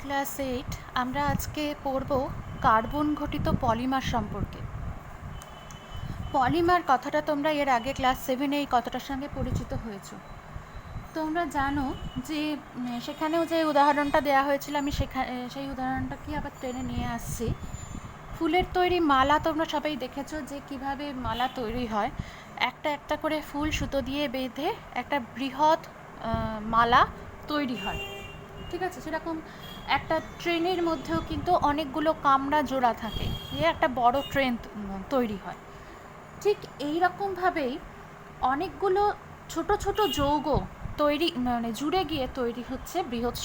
Class 8 আমরা আজকে পড়ব কার্বন ঘটিত পলিমার সম্পর্কে। পলিমার কথাটা তোমরা এর আগে ক্লাস 7-এ এই কথাটার সঙ্গে পরিচিত হয়েছো। তোমরা জানো যে সেখানেও যে উদাহরণটা দেওয়া হয়েছিল, আমি সেই উদাহরণটাকে আবার টেনে নিয়ে আসছি। ফুলের তৈরি মালা তোমরা সবাই দেখেছো যে কিভাবে মালা তৈরি হয়। একটা একটা করে ফুল সুতো দিয়ে বেঁধে একটা বৃহৎ মালা তৈরি হয়, ঠিক আছে। সেরকম একটা ট্রেনের মধ্যেও কিন্তু অনেকগুলো কামরা জোড়া থাকে, দিয়ে একটা বড় ট্রেন তৈরি হয়। ঠিক এই রকমভাবেই অনেকগুলো ছোট ছোট যৌগ তৈরি জুড়ে গিয়ে তৈরি হচ্ছে বৃহৎ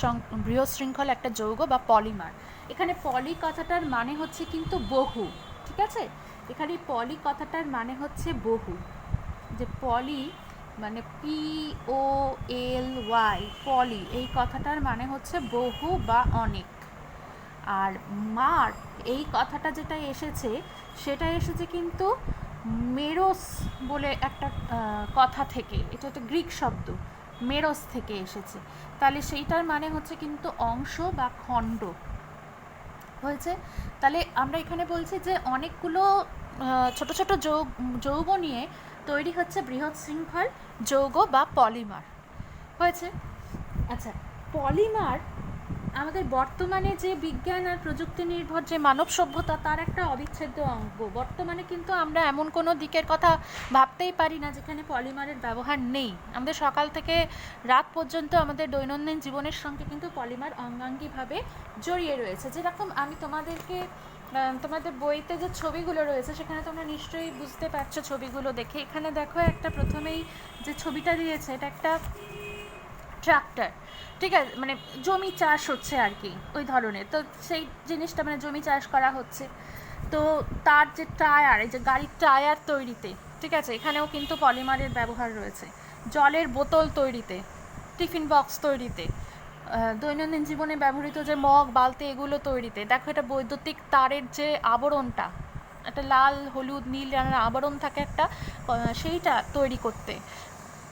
শৃঙ্খল একটা যৌগ বা পলিমার। এখানে পলি কথাটার মানে হচ্ছে কিন্তু বহু, ঠিক আছে। এখানে পলি কথাটার মানে হচ্ছে বহু, যে পলি মানে POLY, পলি, এই কথাটার মানে হচ্ছে বহু বা অনেক। আর মার এই কথাটা যেটা এসেছে সেটা এসেছে কিন্তু মেরোস বলে একটা কথা থেকে। এটা একটা গ্রিক শব্দ, মেরোস থেকে এসেছে। তাহলে সেইটার মানে হচ্ছে কিন্তু অংশ বা খণ্ড হয়েছে। তাহলে আমরা এখানে বলছি যে অনেকগুলো ছোট ছোট যৌগ নিয়ে তৈরি হচ্ছে বৃহৎ শৃঙ্খল যৌগ বা পলিমার হয়েছে। আচ্ছা, পলিমার আমাদের বর্তমানে যে বিজ্ঞান আর প্রযুক্তি নির্ভর যে মানব সভ্যতা, তার একটা অবিচ্ছেদ্য অঙ্গ। বর্তমানে কিন্তু আমরা এমন কোনো দিকের কথা ভাবতেই পারি না যেখানে পলিমারের ব্যবহার নেই। আমাদের সকাল থেকে রাত পর্যন্ত আমাদের দৈনন্দিন জীবনের সঙ্গে কিন্তু পলিমার অঙ্গাঙ্গিভাবে জড়িয়ে রয়েছে। যেরকম আমি তোমাদের বইতে যে ছবিগুলো রয়েছে সেখানে তোমরা নিশ্চয়ই বুঝতে পারছো ছবিগুলো দেখে। এখানে দেখো, একটা প্রথমেই যে ছবিটা দিয়েছে এটা একটা ট্রাক্টর, ঠিক আছে, মানে জমি চাষ হচ্ছে আর কি, ওই ধরনের। তো সেই জিনিসটা মানে জমি চাষ করা হচ্ছে, তো তার যে টায়ার, এই যে গাড়ির টায়ার তৈরিতে, ঠিক আছে, এখানেও কিন্তু পলিমারের ব্যবহার রয়েছে। জলের বোতল তৈরিতে, টিফিন বক্স তৈরিতে, দৈনন্দিন জীবনে ব্যবহৃত যে মগ বালতি এগুলো তৈরিতে। দেখো, এটা বৈদ্যুতিক তারের যে আবরণটা, একটা লাল হলুদ নীল রঙের আবরণ থাকে একটা, সেইটা তৈরি করতে।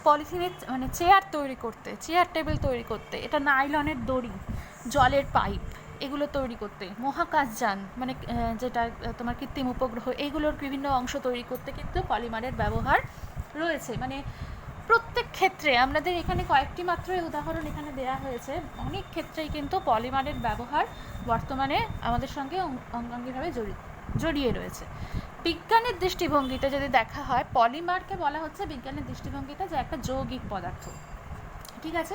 পলিথিনের মানে চেয়ার তৈরি করতে, চেয়ার টেবিল তৈরি করতে। এটা নাইলনের দড়ি, জলের পাইপ, এগুলো তৈরি করতে। মহাকাশযান মানে যেটা তোমার কৃত্রিম উপগ্রহ, এইগুলোর বিভিন্ন অংশ তৈরি করতে কিন্তু পলিমারের ব্যবহার রয়েছে। মানে প্রত্যেক ক্ষেত্রে আমাদের এখানে কয়েকটি মাত্রই উদাহরণ এখানে দেওয়া হয়েছে, অনেক ক্ষেত্রেই কিন্তু পলিমারের ব্যবহার বর্তমানে আমাদের সঙ্গে অঙ্গাঙ্গিভাবে জড়িয়ে রয়েছে। বিজ্ঞানের দৃষ্টিভঙ্গিতে যদি দেখা হয়, পলিমারকে বলা হচ্ছে বিজ্ঞানের দৃষ্টিভঙ্গিতে যে একটা যৌগিক পদার্থ, ঠিক আছে।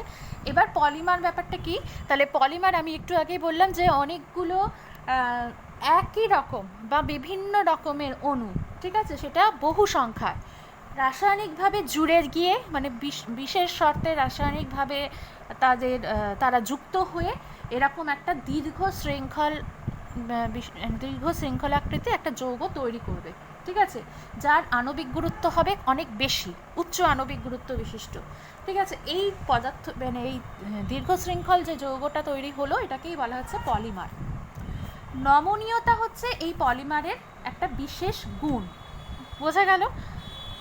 এবার পলিমার ব্যাপারটা কি? তাহলে পলিমার আমি একটু আগেই বললাম যে অনেকগুলো একই রকম বা বিভিন্ন রকমের অণু, ঠিক আছে, সেটা বহু সংখ্যায় রাসায়নিকভাবে জুড়ে গিয়ে, মানে বিশেষ শর্তে রাসায়নিকভাবে তারা যুক্ত হয়ে এরকম একটা দীর্ঘ শৃঙ্খলাকৃতি একটা যৌগ তৈরি করবে, ঠিক আছে, যার আণবিক গুরুত্ব হবে অনেক বেশি, উচ্চ আণবিক গুরুত্ব বিশিষ্ট, ঠিক আছে। এই পদার্থ মানে এই দীর্ঘ শৃঙ্খল যে যৌগটা তৈরি হলো, এটাকেই বলা হচ্ছে পলিমার। নমনীয়তা হচ্ছে এই পলিমারের একটা বিশেষ গুণ, বোঝা গেল?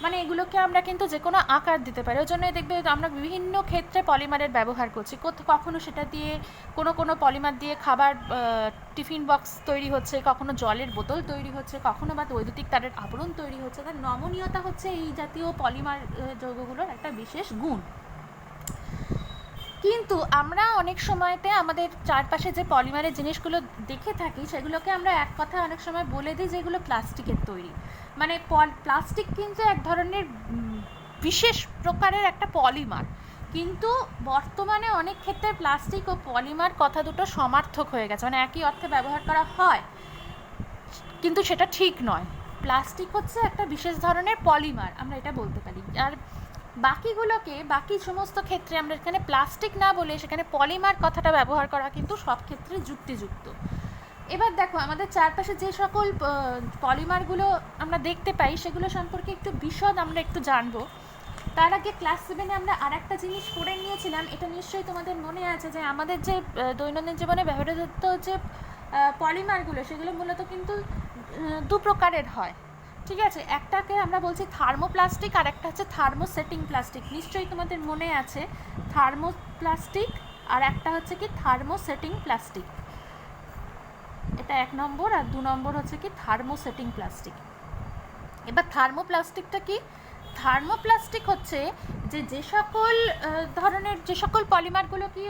মানে এগুলোকে আমরা কিন্তু যে কোনো আকার দিতে পারি। ওই জন্যই দেখবে আমরা বিভিন্ন ক্ষেত্রে পলিমারের ব্যবহার করছি। কখনো সেটা দিয়ে কোনো পলিমার দিয়ে খাবার টিফিন বক্স তৈরি হচ্ছে, কখনো জলের বোতল তৈরি হচ্ছে, কখনো বা বৈদ্যুতিক তারের আবরণ তৈরি হচ্ছে। তার নমনীয়তা হচ্ছে এই জাতীয় পলিমার যৌগগুলোর একটা বিশেষ গুণ। কিন্তু আমরা অনেক সময়তে আমাদের চারপাশে যে পলিমারের জিনিসগুলো দেখে থাকি সেগুলোকে আমরা এক কথা অনেক সময় বলে দিই যে এগুলো প্লাস্টিকের তৈরি। মানে প্লাস্টিক কিন্তু এক ধরনের বিশেষ প্রকারের একটা পলিমার, কিন্তু বর্তমানে অনেক ক্ষেত্রে প্লাস্টিক ও পলিমার কথা দুটো সমার্থক হয়ে গেছে, মানে একই অর্থে ব্যবহার করা হয়, কিন্তু সেটা ঠিক নয়। প্লাস্টিক হচ্ছে একটা বিশেষ ধরনের পলিমার, আমরা এটা বলতে পারি। আর বাকি সমস্ত ক্ষেত্রে আমরা এখানে প্লাস্টিক না বলে সেখানে পলিমার কথাটা ব্যবহার করা কিন্তু সব ক্ষেত্রে যুক্তিযুক্ত। এবার দেখো, আমাদের চারপাশে যে সকল পলিমারগুলো আমরা দেখতে পাই সেগুলো সম্পর্কে একটু বিশদ আমরা একটু জানবো। তার আগে ক্লাস 7-এ আমরা আর একটা জিনিস পড়ে নিয়েছিলাম, এটা নিশ্চয়ই তোমাদের মনে আছে, যে আমাদের যে দৈনন্দিন জীবনে ব্যবহৃত যে পলিমারগুলো সেগুলো মূলত কিন্তু দু প্রকারের হয়, ঠিক আছে। একটাকে আমরা বলছি থার্মোপ্লাস্টিক, আর একটা হচ্ছে থার্মোসেটিং প্লাস্টিক। নিশ্চয়ই তোমাদের মনে আছে থার্মোপ্লাস্টিক আর একটা হচ্ছে কি থার্মোসেটিং প্লাস্টিক, এটা 1 নম্বর। আর 2 নম্বর হচ্ছে কি থার্মোসেটিং প্লাস্টিক। এবার থার্মোপ্লাস্টিকটা কি? থার্মোপ্লাস্টিক হচ্ছে যে সকল ধরনের যে সকল পলিমারগুলো কি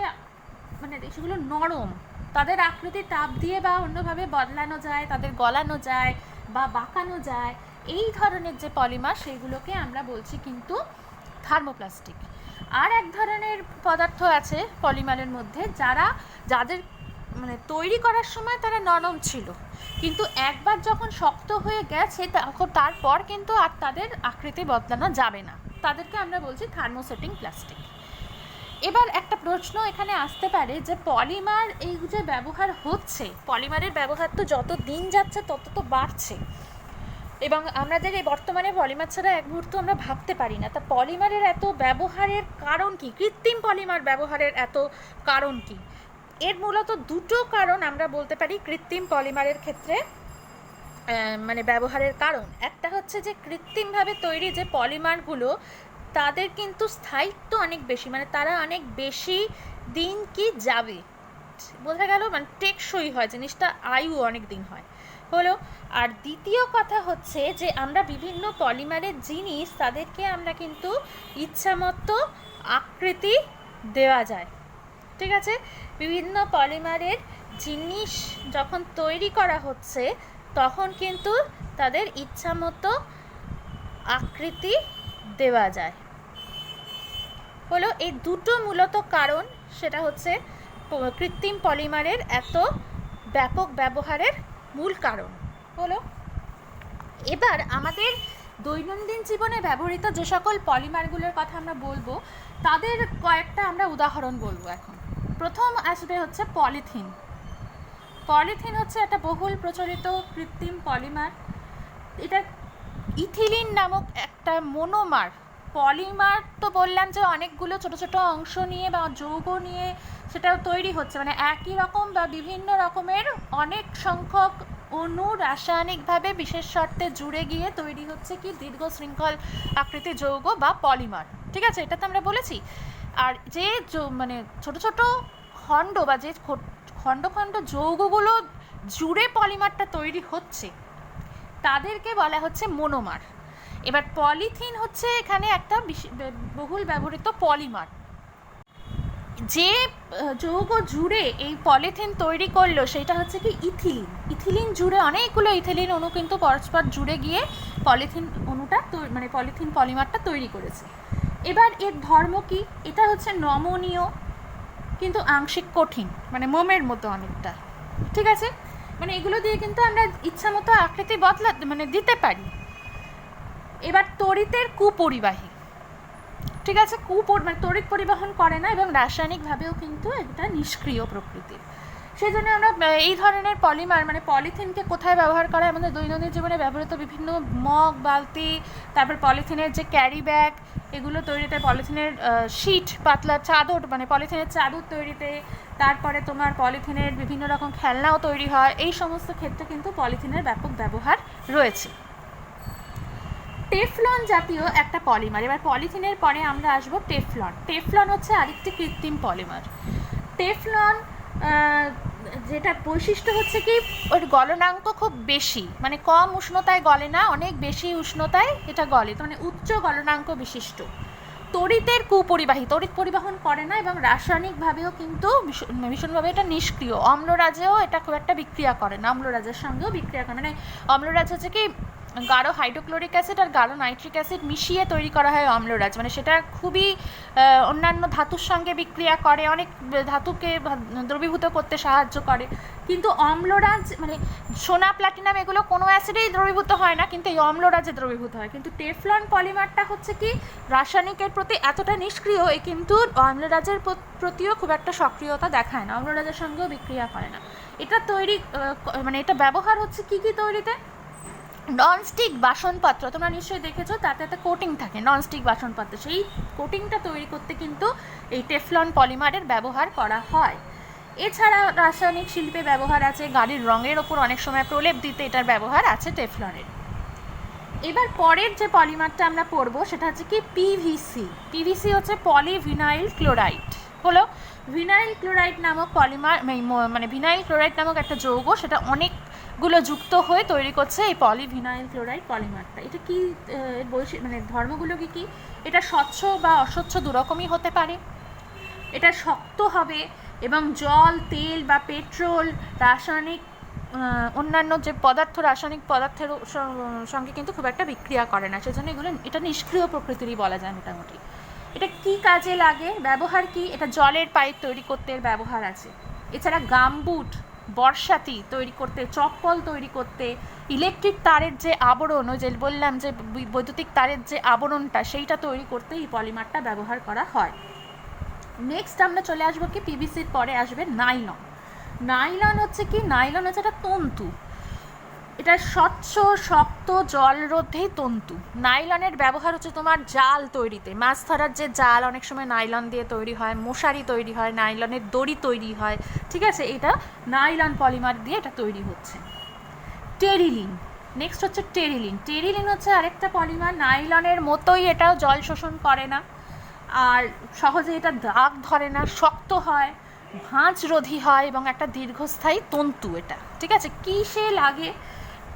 মানে সেগুলো নরম, তাদের আকৃতি তাপ দিয়ে বা অন্যভাবে বদলানো যায়, তাদের গলানো যায় বা বাঁকানো যায়, এই ধরনের যে পলিমার সেগুলোকে আমরা বলছি কিন্তু থার্মোপ্লাস্টিক। আর এক ধরনের পদার্থ আছে পলিমারের মধ্যে যাদের মানে তৈরি করার সময় তারা নরম ছিল, কিন্তু একবার যখন শক্ত হয়ে গেছে তখন তারপর কিন্তু আর তাদের আকৃতি বদলানো যাবে না, তাদেরকে আমরা বলছি থার্মোসেটিং প্লাস্টিক। এবার একটা প্রশ্ন এখানে আসতে পারে যে পলিমার এই যে ব্যবহার হচ্ছে, পলিমারের ব্যবহার তো যত দিন যাচ্ছে তত তো বাড়ছে, এবং আমাদের এই বর্তমানে পলিমার ছাড়া এক মুহূর্ত আমরা ভাবতে পারি না। তা পলিমারের এত ব্যবহারের কারণ কি? কৃত্রিম পলিমার ব্যবহারের এত কারণ কি? এর মূলত দুটো কারণ আমরা বলতে পারি কৃত্রিম পলিমারের ক্ষেত্রে মানে ব্যবহারের কারণ। একটা হচ্ছে যে কৃত্রিমভাবে তৈরি যে পলিমারগুলো তাদের কিন্তু স্থায়িত্ব অনেক বেশি, মানে তারা অনেক বেশি দিন কি যাবে, বোঝা গেল, মানে টেকসই হয় জিনিসটা, আয়ু অনেক দিন হয় হলো। আর দ্বিতীয় কথা হচ্ছে যে আমরা বিভিন্ন পলিমারের জিনিস তাদেরকে আমরা কিন্তু ইচ্ছামতো আকৃতি দেওয়া যায়, ঠিক আছে? বিভিন্ন পলিমারের জিনিস যখন তৈরি করা হচ্ছে তখন কিন্তু তাদের ইচ্ছামতো আকৃতি দেওয়া যায় হলো। এই দুটো মূলত কারণ, সেটা হচ্ছে কৃত্রিম পলিমারের এত ব্যাপক ব্যবহারের মূল কারণ হলো। এবার আমাদের দৈনন্দিন জীবনে ব্যবহৃত যে সকল পলিমারগুলোর কথা আমরা বলবো তাদের কয়েকটা আমরা উদাহরণ বলবো এখন। প্রথম আসবে হচ্ছে পলিথিন। পলিথিন হচ্ছে একটা বহুল প্রচলিত কৃত্রিম পলিমার। এটা ইথিলিন নামক একটা মনোমার। পলিমার তো বললাম যে অনেকগুলো ছোট ছোট অংশ নিয়ে বা যৌগ নিয়ে সেটা তৈরি হচ্ছে, মানে একই রকম বা বিভিন্ন রকমের অনেক সংখ্যক অণু রাসায়নিকভাবে বিশেষ শর্তে জুড়ে গিয়ে তৈরি হচ্ছে কি দীর্ঘ শৃঙ্খল আকৃতি যৌগ বা পলিমার, ঠিক আছে? এটা তো আমরা বলেছি। আর যে মানে ছোট ছোট খণ্ড বা যে খণ্ড খণ্ড যৌগগুলো জুড়ে পলিমারটা তৈরি হচ্ছে তাদেরকে বলা হচ্ছে মনোমার। এবার পলিথিন হচ্ছে এখানে একটা বহুল ব্যবহৃত পলিমার। যে যৌগ জুড়ে এই পলিথিন তৈরি করলো সেটা হচ্ছে কি ইথিলিন। ইথিলিন জুড়ে অনেকগুলো ইথিলিন অণু কিন্তু পরস্পর জুড়ে গিয়ে পলিথিন অণুটা মানে পলিথিন পলিমারটা তৈরি করেছে। এবার এর ধর্ম কি? এটা হচ্ছে নমনীয় কিন্তু আংশিক কঠিন, মানে মোমের মতো অনেকটা, ঠিক আছে? মানে এগুলো দিয়ে কিন্তু আমরা ইচ্ছা মতো আকৃতি মানে দিতে পারি। এবার তড়িতের কুপরিবাহী, ঠিক আছে? মানে তড়িৎ পরিবহন করে না এবং রাসায়নিকভাবেও কিন্তু এটা নিষ্ক্রিয় প্রকৃতির। সেই জন্য আমরা এই ধরনের পলিমার মানে পলিথিনকে কোথায় ব্যবহার করা হয়? আমাদের দৈনন্দিন জীবনে ব্যবহৃত বিভিন্ন মগ, বালতি, তারপর পলিথিনের যে ক্যারি ব্যাগ, এগুলো তৈরিতে, পলিথিনের শিট, পাতলা চাদর মানে পলিথিনের চাদর তৈরিতে, তারপরে তোমার পলিথিনের বিভিন্ন রকম খেলনাও তৈরি হয়, এই সমস্ত ক্ষেত্রে কিন্তু পলিথিনের ব্যাপক ব্যবহার রয়েছে। টেফলন জাতীয় একটা পলিমার। এবার পলিথিনের পরে আমরা আসবো টেফলন। টেফলন হচ্ছে আরেকটি কৃত্রিম পলিমার। টেফলন যেটা বৈশিষ্ট্য হচ্ছে কি ওর গলনাঙ্ক খুব বেশি, মানে কম উষ্ণতায় গলে না, অনেক বেশি উষ্ণতায় এটা গলে, মানে উচ্চ গলনাঙ্ক বিশিষ্ট। তড়িতের কুপরিবাহী, তড়িৎ পরিবহন করে না এবং রাসায়নিকভাবেও কিন্তু ভীষণভাবে এটা নিষ্ক্রিয়। অম্লরাজেও এটা খুব একটা বিক্রিয়া করে না, অম্লরাজের সঙ্গেও বিক্রিয়া করে, মানে অম্লরাজ হচ্ছে কি গাঢ় হাইড্রোক্লোরিক অ্যাসিড আর গাঢ় নাইট্রিক অ্যাসিড মিশিয়ে তৈরি করা হয় অম্লরাজ, মানে সেটা খুবই অন্যান্য ধাতুর সঙ্গে বিক্রিয়া করে, অনেক ধাতুকে দ্রবীভূত করতে সাহায্য করে। কিন্তু অম্লরাজ মানে সোনা, প্লাটিনাম এগুলো কোনো অ্যাসিডেই দ্রবীভূত হয় না, কিন্তু এই অম্লরাজে দ্রবীভূত হয়। কিন্তু টেফলন পলিমারটা হচ্ছে কি রাসায়নিকের প্রতি এতটা নিষ্ক্রিয়, এ কিন্তু অম্লরাজের প্রতিও খুব একটা সক্রিয়তা দেখায় না, অম্লরাজের সঙ্গেও বিক্রিয়া করে না। এটা তৈরি মানে এটা ব্যবহার হচ্ছে কি তৈরিতে? ননস্টিক বাসনপত্র, তোমরা নিশ্চয়ই দেখেছো, তাতে একটা কোটিং থাকে ননস্টিক বাসনপত্র, সেই কোটিংটা তৈরি করতে কিন্তু এই টেফলন পলিমারের ব্যবহার করা হয়। এছাড়া রাসায়নিক শিল্পে ব্যবহার আছে, গাড়ির রঙের ওপর অনেক সময় প্রলেপ দিতে এটার ব্যবহার আছে টেফলনের। এবার পরের যে পলিমারটা আমরা পড়বো সেটা হচ্ছে কি পিভিসি। পিভিসি হচ্ছে পলিভিনাইল ক্লোরাইড হলো ভিনাইল ক্লোরাইড নামক পলিমার, মানে ভিনাইল ক্লোরাইড নামক একটা যৌগ, সেটা অনেকগুলো যুক্ত হয়ে তৈরি করছে এই পলিভিনাইল ক্লোরাইড পলিমারটা। এটা কি মানে ধর্মগুলো কি? এটা স্বচ্ছ বা অস্বচ্ছ দুরকমই হতে পারে। এটা শক্ত হবে এবং জল, তেল বা পেট্রোল, রাসায়নিক অন্যান্য যে পদার্থ, রাসায়নিক পদার্থের সঙ্গে কিন্তু খুব একটা বিক্রিয়া করে না, সেজন্য এটা নিষ্ক্রিয় প্রকৃতিরই বলা যায় মোটামুটি। এটা কি কাজে লাগে, ব্যবহার কি? এটা জলের পাইপ তৈরি করতে এর ব্যবহার আছে। এছাড়া গামবুট, বর্ষাতি তৈরি করতে, চপ্পল তৈরি করতে, ইলেকট্রিক তারের যে আবরণ, ওই যে বললাম যে বৈদ্যুতিক তারের যে আবরণটা, সেইটা তৈরি করতে এই পলিমারটা ব্যবহার করা হয়। নেক্সট আমরা চলে আসবো কি, পিভিসির পরে আসবে নাইলন। নাইলন হচ্ছে কি? নাইলন হচ্ছে একটা তন্তু, এটা স্বচ্ছ, শক্ত, জলরোধী তন্তু। নাইলনের ব্যবহার হচ্ছে তোমার জাল তৈরিতে, মাছ ধরার যে জাল অনেক সময় নাইলন দিয়ে তৈরি হয়, মশারি তৈরি হয়, নাইলনের দড়ি তৈরি হয়, ঠিক আছে, এটা নাইলন পলিমার দিয়ে এটা তৈরি হচ্ছে। টেরিলিন, নেক্সট হচ্ছে টেরিলিন। টেরিলিন হচ্ছে আরেকটা পলিমার, নাইলনের মতোই এটাও জল শোষণ করে না, আর সহজে এটা দাগ ধরে না, শক্ত হয়, ভাঁজরোধী হয় এবং একটা দীর্ঘস্থায়ী তন্তু এটা, ঠিক আছে। কিসে লাগে?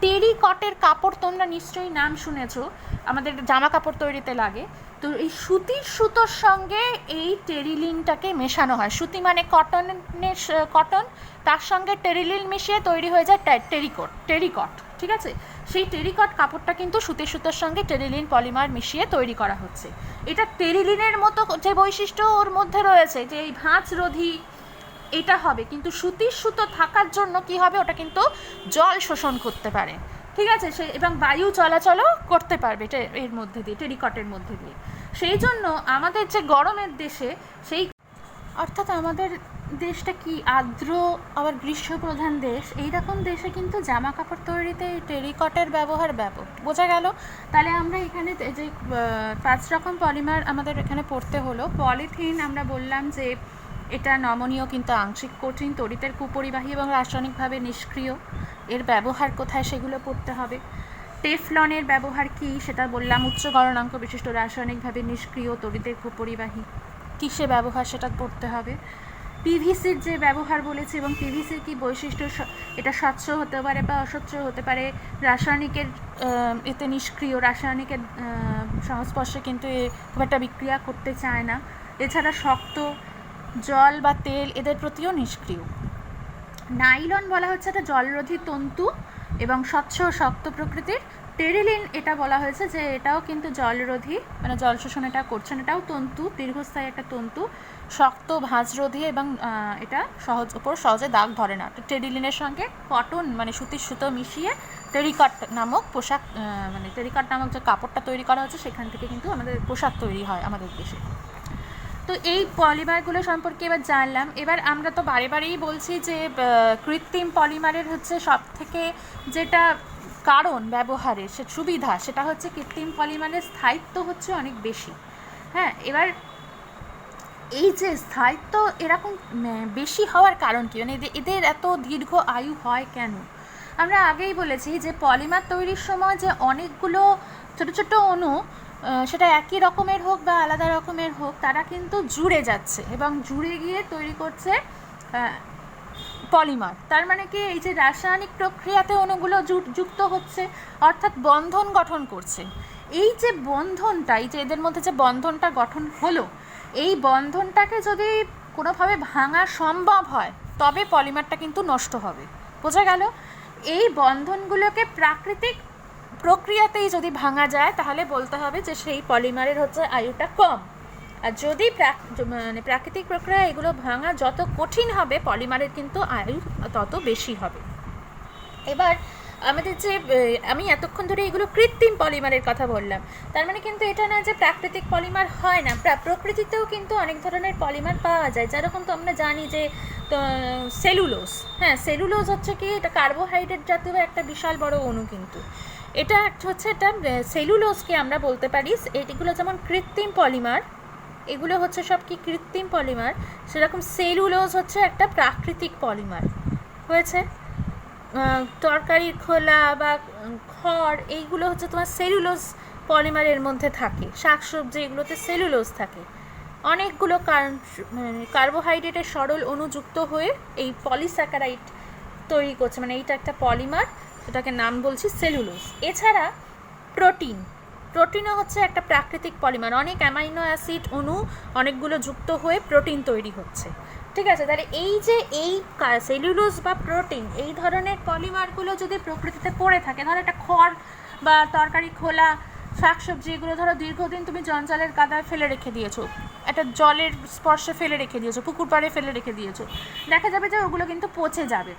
টেরিকটের কাপড়, তোমরা নিশ্চয়ই নাম শুনেছো, আমাদের জামা কাপড় তৈরিতে লাগে। তো এই সুতির সুতোর সঙ্গে এই টেরিলিনটাকে মেশানো হয়। সুতি মানে কটন, তার সঙ্গে টেরিলিন মিশিয়ে তৈরি হয়ে যায় টেরিকট, ঠিক আছে। সেই টেরিকট কাপড়টা কিন্তু সুতির সুতোর সঙ্গে টেরিলিন পলিমার মিশিয়ে তৈরি করা হচ্ছে। এটা টেরিলিনের মতো যে বৈশিষ্ট্য ওর মধ্যে রয়েছে, যে এই ভাঁজরোধী এটা হবে, কিন্তু সুতির সুতো থাকার জন্য কি হবে, ওটা কিন্তু জল শোষণ করতে পারে, ঠিক আছে, এবং বায়ু চলাচলও করতে পারবে এর মধ্যে দিয়ে, টেরিকটের মধ্যে দিয়ে। সেই জন্য আমাদের যে গরমের দেশে, সেই অর্থাৎ আমাদের দেশটা কি আর্দ্র আবার গ্রীষ্মপ্রধান দেশ, এইরকম দেশে কিন্তু জামা কাপড় তৈরিতে এই টেরিকটের ব্যবহার ব্যাপক। বোঝা গেল? তাহলে আমরা এখানে যে 5 রকম পলিমার আমাদের এখানে পড়তে হলো। পলিথিন আমরা বললাম যে এটা নমনীয় কিন্তু আংশিক কঠিন, তড়িতের কুপরিবাহী এবং রাসায়নিকভাবে নিষ্ক্রিয়। এর ব্যবহার কোথায় সেগুলো পড়তে হবে। টেফলনের ব্যবহার কি সেটা বললাম, উচ্চ গলনাঙ্ক বিশিষ্ট, রাসায়নিকভাবে নিষ্ক্রিয়, তড়িতের কুপরিবাহী। কিসে ব্যবহার সেটা পড়তে হবে। পিভিসির যে ব্যবহার বলেছে এবং পিভিসির কি বৈশিষ্ট্য, এটা স্বচ্ছ হতে পারে বা অস্বচ্ছ হতে পারে, রাসায়নিকের এতে নিষ্ক্রিয়, রাসায়নিকের সংস্পর্শে কিন্তু খুব একটা বিক্রিয়া করতে চায় না। এছাড়া শক্ত, জল বা তেল এদের প্রতিও নিষ্ক্রিয়। নাইলন বলা হচ্ছে একটা জলরোধী তন্তু এবং স্বচ্ছ শক্ত প্রকৃতির। টেরিলিন এটা বলা হয়েছে যে এটাও কিন্তু জলরোধী, মানে জল শোষণ এটা করছে না, এটাও তন্তু, দীর্ঘস্থায়ী একটা তন্তু, শক্ত, ভাঁজরোধী এবং এটা সহজে দাগ ধরে না। তো টেরিলিনের সঙ্গে কটন মানে সুতির সুতো মিশিয়ে টেরিকট নামক পোশাক, মানে টেরিকট নামক যে কাপড়টা তৈরি করা হচ্ছে সেখান থেকে কিন্তু আমাদের পোশাক তৈরি হয় আমাদের দেশে। তো এই পলিমারগুলো সম্পর্কে এবার জানলাম। এবার আমরা তো বারেই বলছি যে কৃত্রিম পলিমারের হচ্ছে সব থেকে যেটা কারণ ব্যবহারের সে সুবিধা, সেটা হচ্ছে কৃত্রিম পলিমারের স্থায়িত্ব হচ্ছে অনেক বেশি। হ্যাঁ, এবার এই যে স্থায়িত্ব এরকম বেশি হওয়ার কারণ কি, মানে এদের এত দীর্ঘ আয়ু হয় কেন? আমরা আগেই বলেছি যে পলিমার তৈরির সময় যে অনেকগুলো ছোট ছোট অণু, সেটা একই রকমের হোক বা আলাদা রকমের হোক, তারা কিন্তু জুড়ে যাচ্ছে এবং জুড়ে গিয়ে তৈরি করছে পলিমার। তার মানে কি, এই যে রাসায়নিক প্রক্রিয়াতে অণুগুলো যুক্ত হচ্ছে, অর্থাৎ বন্ধন গঠন করছে। এই যে বন্ধনটা, এই যে এদের মধ্যে যে বন্ধনটা গঠন হলো, এই বন্ধনটাকে যদি কোনোভাবে ভাঙা সম্ভব হয় তবে পলিমারটা কিন্তু নষ্ট হবে। বোঝা গেল? এই বন্ধনগুলোকে প্রাকৃতিক প্রক্রিয়াতেই যদি ভাঙা যায় তাহলে বলতে হবে যে সেই পলিমারের হচ্ছে আয়ুটা কম। আর যদি মানে প্রাকৃতিক প্রক্রিয়া এগুলো ভাঙা যত কঠিন হবে, পলিমারের কিন্তু আয়ু তত বেশি হবে। এবার আমাদের যে আমি এতক্ষণ ধরে এগুলো কৃত্রিম পলিমারের কথা বললাম, তার মানে কিন্তু এটা না যে প্রাকৃতিক পলিমার হয় না, প্রকৃতিতেও কিন্তু অনেক ধরনের পলিমার পাওয়া যায়। যেরকম তো আমরা জানি যে সেলুলোজ, হ্যাঁ, সেলুলোজ হচ্ছে কি, এটা কার্বোহাইড্রেট জাতীয় একটা বিশাল বড় অণু, কিন্তু এটা হচ্ছে এটা সেলুলোজকে আমরা বলতে পারি। এগুলো যেমন কৃত্রিম পলিমার, এগুলো হচ্ছে সব কি কৃত্রিম পলিমার, সেরকম সেলুলোজ হচ্ছে একটা প্রাকৃতিক পলিমার। হয়েছে? তরকারির খোলা বা খড়, এইগুলো হচ্ছে তোমার সেলুলোজ পলিমারের মধ্যে থাকে। শাকসবজি, এগুলোতে সেলুলোজ থাকে। অনেকগুলো কার্বোহাইড্রেটের সরল অণু যুক্ত হয়ে এই পলিস্যাকারাইড তৈরি করছে, মানে এইটা একটা পলিমার, সেটাকে নাম বলছি সেলুলোজ। এছাড়া প্রোটিনও হচ্ছে একটা প্রাকৃতিক পলিমার, অনেক অ্যামাইনো অ্যাসিড অণু অনেকগুলো যুক্ত হয়ে প্রোটিন তৈরি হচ্ছে। ঠিক আছে, তাহলে এই যে এই সেলুলোজ বা প্রোটিন এই ধরনের পলিমারগুলো যদি প্রকৃতিতে পড়ে থাকে, ধরো একটা খড় বা তরকারি খোলা শাকসবজি, এগুলো ধরো দীর্ঘদিন তুমি জঞ্জালের কাদায় ফেলে রেখে দিয়েছো, একটা জলের স্পর্শে ফেলে রেখে দিয়েছো, পুকুর পাড়ে ফেলে রেখে দিয়েছো, দেখা যাবে যে ওগুলো কিন্তু পচে যাবে।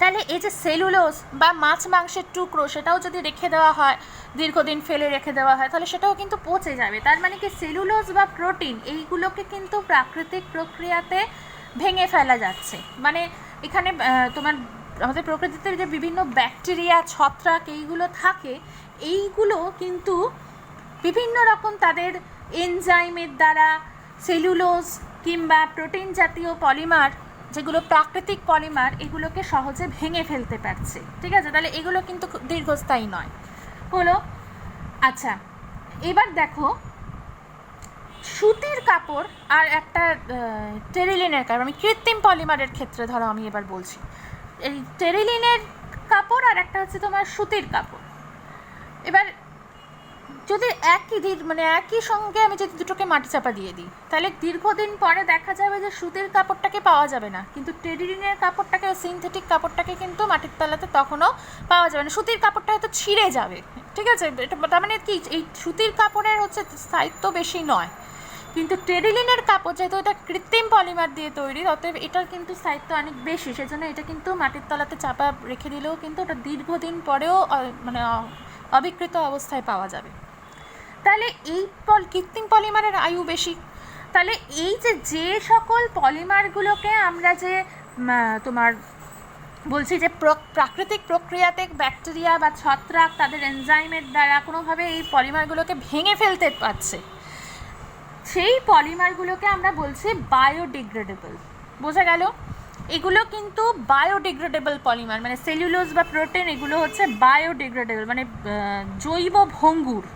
তাহলে এই যে সেলুলোজ বা মাছ মাংসের টুকরো, সেটাও যদি রেখে দেওয়া হয়, দীর্ঘদিন ফেলে রেখে দেওয়া হয়, তাহলে সেটাও কিন্তু পচে যাবে। তার মানে কি সেলুলোজ বা প্রোটিন এইগুলোকে কিন্তু প্রাকৃতিক প্রক্রিয়াতে ভেঙে ফেলা যাচ্ছে। মানে এখানে তোমার আমাদের প্রকৃতিতে যে বিভিন্ন ব্যাকটেরিয়া ছত্রাক এইগুলো থাকে, এইগুলো কিন্তু বিভিন্ন রকম তাদের এনজাইমের দ্বারা সেলুলোজ কিংবা প্রোটিন জাতীয় পলিমার, যেগুলো প্রাকৃতিক পলিমার, এগুলোকে সহজে ভেঙে ফেলতে পারছে। ঠিক আছে, তাহলে এগুলো কিন্তু দীর্ঘস্থায়ী নয় হলো। আচ্ছা, এবার দেখো সুতির কাপড় আর একটা টেরিলিনের কাপড়, আমি কৃত্রিম পলিমারের ক্ষেত্রে ধরো আমি এবার বলছি, এই টেরিলিনের কাপড় আর একটা হচ্ছে তোমার সুতির কাপড়। এবার যদি একই সঙ্গে আমি যদি দুটোকে মাটি চাপা দিয়ে দিই, তাহলে দীর্ঘদিন পরে দেখা যাবে যে সুতির কাপড়টাকে পাওয়া যাবে না, কিন্তু টেরিলিনের কাপড়টাকে, সিনথেটিক কাপড়টাকে কিন্তু মাটির তলাতে তখনও পাওয়া যাবে না, সুতির কাপড়টা হয়তো ছিঁড়ে যাবে। ঠিক আছে, এটা তার মানে কি, এই সুতির কাপড়ের হচ্ছে স্থায়িত্ব বেশি নয়, কিন্তু টেরিলিনের কাপড় যেহেতু এটা কৃত্রিম পলিমার দিয়ে তৈরি, অতএব এটার কিন্তু স্থায়িত্ব অনেক বেশি, সেজন্য এটা কিন্তু মাটির তলাতে চাপা রেখে দিলেও কিন্তু ওটা দীর্ঘদিন পরেও মানে অবিকৃত অবস্থায় পাওয়া যাবে। তাহলে এই কৃত্রিম পলিমারের আয়ু বেশি। তাহলে এই যে সকল পলিমারগুলোকে আমরা যে তোমার বলছি যে প্রাকৃতিক প্রক্রিয়াতে ব্যাকটেরিয়া বা ছত্রাক তাদের এনজাইমের দ্বারা কোনোভাবে এই পলিমারগুলোকে ভেঙে ফেলতে পারছে, সেই পলিমারগুলোকে আমরা বলছি বায়োডিগ্রেডেবল। বোঝা গেল? এগুলো কিন্তু বায়োডিগ্রেডেবল পলিমার, মানে সেলুলোজ বা প্রোটিন, এগুলো হচ্ছে বায়োডিগ্রেডেবল, মানে জৈব ভঙ্গুর।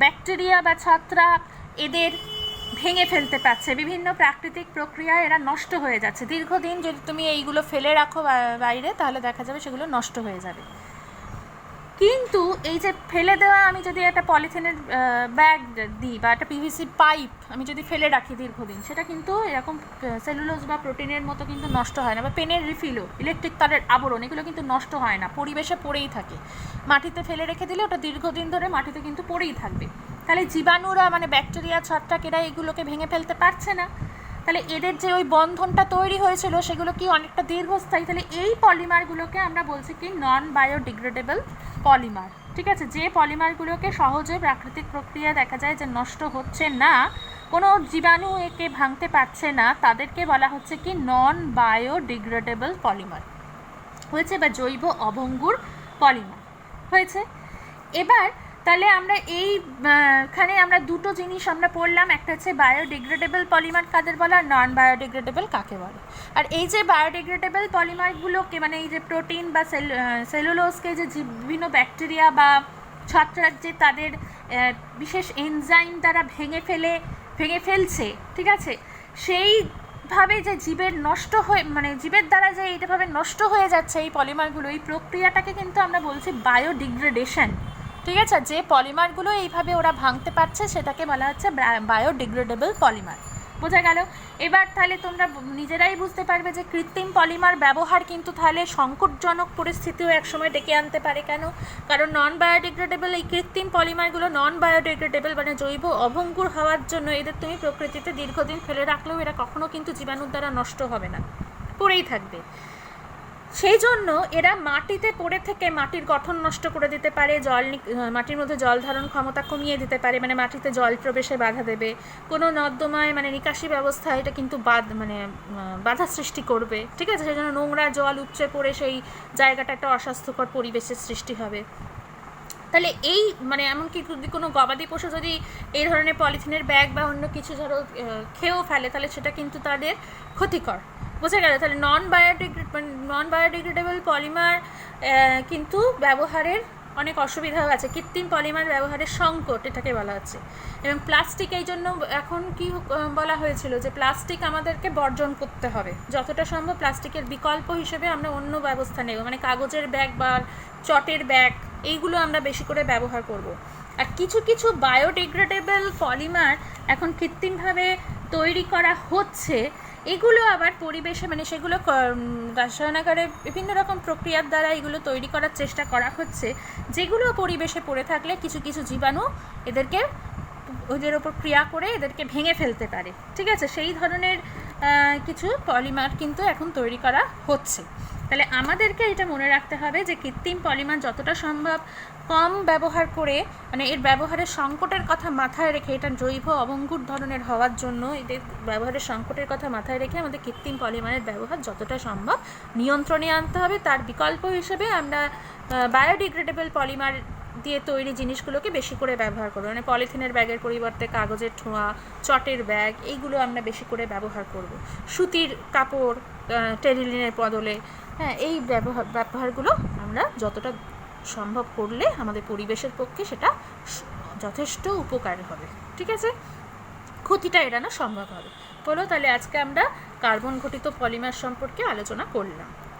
ব্যাকটেরিয়া বা ছত্রাক এদের ভেঙে ফেলতে পারছে, বিভিন্ন প্রাকৃতিক প্রক্রিয়ায় এরা নষ্ট হয়ে যাচ্ছে। দীর্ঘদিন যদি তুমি এইগুলো ফেলে রাখো বাইরে, তাহলে দেখা যাবে সেগুলো নষ্ট হয়ে যাবে। কিন্তু এই যে ফেলে দেওয়া, আমি যদি একটা পলিথিনের ব্যাগ দিই বা একটা পিভিসি পাইপ আমি যদি ফেলে রাখি দীর্ঘদিন, সেটা কিন্তু এরকম সেলুলোজ বা প্রোটিনের মতো কিন্তু নষ্ট হয় না। বা পেনের রিফিলও, ইলেকট্রিক তারের আবরণ, এগুলো কিন্তু নষ্ট হয় না, পরিবেশে পড়েই থাকে। মাটিতে ফেলে রেখে দিলে ওটা দীর্ঘদিন ধরে মাটিতে কিন্তু পড়েই থাকবে। তাহলে জীবাণুরা, মানে ব্যাকটেরিয়া ছত্রাক, এরা এগুলোকে ভেঙে ফেলতে পারছে না। তাহলে এদের যে ওই বন্ধনটা তৈরি হয়েছিল সেগুলো কি অনেকটা দীর্ঘস্থায়ী। তাহলে এই পলিমারগুলোকে আমরা বলছি কি নন বায়োডিগ্রেডেবল পলিমার। ঠিক আছে, যে পলিমারগুলোকে সহজে প্রাকৃতিক প্রক্রিয়া দেখা যায় যে নষ্ট হচ্ছে না, কোনো জীবাণু একে ভাঙতে পারছে না, তাদেরকে বলা হচ্ছে কি নন বায়োডিগ্রেডেবল পলিমার হয়েছে, বা জৈব অভঙ্গুর পলিমার হয়েছে। এবার তাহলে আমরা এইখানে আমরা দুটো জিনিস আমরা পড়লাম, একটা হচ্ছে বায়োডিগ্রেডেবল পলিমার কাদের বলে আর নন বায়োডিগ্রেডেবল কাকে বলে। আর এই যে বায়োডিগ্রেডেবল পলিমারগুলোকে, মানে এই যে প্রোটিন বা সেলুলোজকে যে বিভিন্ন ব্যাকটেরিয়া বা ছত্রাক যে তাদের বিশেষ এনজাইম দ্বারা ভেঙে ফেলছে, ঠিক আছে, সেইভাবে যে জীবের নষ্ট হয়ে, মানে জীবের দ্বারা যে এইভাবে নষ্ট হয়ে যাচ্ছে এই পলিমারগুলো, এই প্রক্রিয়াটাকে কিন্তু আমরা বলছি বায়োডিগ্রেডেশন। ঠিক আছে, যে পলিমারগুলো এইভাবে ওরা ভাঙতে পারছে সেটাকে বলা হচ্ছে বায়োডিগ্রেডেবল পলিমার। বোঝা গেল? এবার তাহলে তোমরা নিজেরাই বুঝতে পারবে যে কৃত্রিম পলিমার ব্যবহার কিন্তু তাহলে সংকটজনক পরিস্থিতিও একসময় ডেকে আনতে পারে। কেন? কারণ নন বায়োডিগ্রেডেবল এই কৃত্রিম পলিমারগুলো নন বায়োডিগ্রেডেবল, মানে জৈব অভঙ্গুর হওয়ার জন্য এদের তুমি প্রকৃতিতে দীর্ঘদিন ফেলে রাখলেও এরা কখনো কিন্তু জীবাণুর দ্বারা নষ্ট হবে না, পড়েই থাকবে। সেই জন্য এরা মাটিতে পড়ে থেকে মাটির গঠন নষ্ট করে দিতে পারে, মাটির মধ্যে জল ধারণ ক্ষমতা কমিয়ে দিতে পারে, মানে মাটিতে জল প্রবেশে বাধা দেবে, কোনো নর্দমায় মানে নিকাশি ব্যবস্থা এটা কিন্তু বাধা সৃষ্টি করবে। ঠিক আছে, সেই জন্য নোংরা জল উপচে পড়ে সেই জায়গাটা একটা অস্বাস্থ্যকর পরিবেশের সৃষ্টি হবে। তাহলে এই মানে এমনকি যদি কোনো গবাদি পশু যদি এই ধরনের পলিথিনের ব্যাগ বা অন্য কিছু ধরো খেয়েও ফেলে, তাহলে সেটা কিন্তু তাদের ক্ষতিকর। বোঝা গেল? তাহলে নন বায়োডিগ্রেডেবল পলিমার কিন্তু ব্যবহারের অনেক অসুবিধাও আছে। কৃত্রিম পলিমার ব্যবহারের সংকট এটাকে বলা হচ্ছে। এবং প্লাস্টিক এই জন্য এখন কি বলা হয়েছিল যে প্লাস্টিক আমাদেরকে বর্জন করতে হবে, যতটা সম্ভব প্লাস্টিকের বিকল্প হিসেবে আমরা অন্য ব্যবস্থা নেব, মানে কাগজের ব্যাগ বা চটের ব্যাগ এইগুলো আমরা বেশি করে ব্যবহার করব। আর কিছু কিছু বায়োডিগ্রেডেবল পলিমার এখন কৃত্রিমভাবে তৈরি করা হচ্ছে, এগুলো আবার পরিবেশে মানে সেগুলো রসায়নাগারে বিভিন্ন রকম প্রক্রিয়ার দ্বারা এগুলো তৈরি করার চেষ্টা করা হচ্ছে, যেগুলো পরিবেশে পড়ে থাকলে কিছু কিছু জীবাণু এদেরকে ওদের ওপর ক্রিয়া করে এদেরকে ভেঙে ফেলতে পারে। ঠিক আছে, সেই ধরনের কিছু পলিমার কিন্তু এখন তৈরি করা হচ্ছে। তাহলে আমাদেরকে এটা মনে রাখতে হবে যে কৃত্রিম পলিমার যতটা সম্ভব কম ব্যবহার করে, মানে এর ব্যবহারের সংকটের কথা মাথায় রেখে, এটা জৈব অবঙ্গুর ধরনের হওয়ার জন্য এদের ব্যবহারের সংকটের কথা মাথায় রেখে আমাদের কৃত্রিম পলিমারের ব্যবহার যতটা সম্ভব নিয়ন্ত্রণে আনতে হবে। তার বিকল্প হিসেবে আমরা বায়োডিগ্রেডেবল পলিমার দিয়ে তৈরি জিনিসগুলোকে বেশি করে ব্যবহার করবো, মানে পলিথিনের ব্যাগের পরিবর্তে কাগজের ঠোঁয়া, চটের ব্যাগ এইগুলো আমরা বেশি করে ব্যবহার করব। সুতির কাপড়, টেরিলিনের বদলে, হ্যাঁ, এই ব্যবহারগুলো আমরা যতটা সম্ভব করলে আমাদের পরিবেশের পক্ষে সেটা যথেষ্ট উপকারী হবে। ঠিক আছে, ক্ষতিটা এড়ানো সম্ভব হবে। বলো, তাহলে আজকে আমরা কার্বন ঘটিত পলিমার সম্পর্কে আলোচনা করলাম।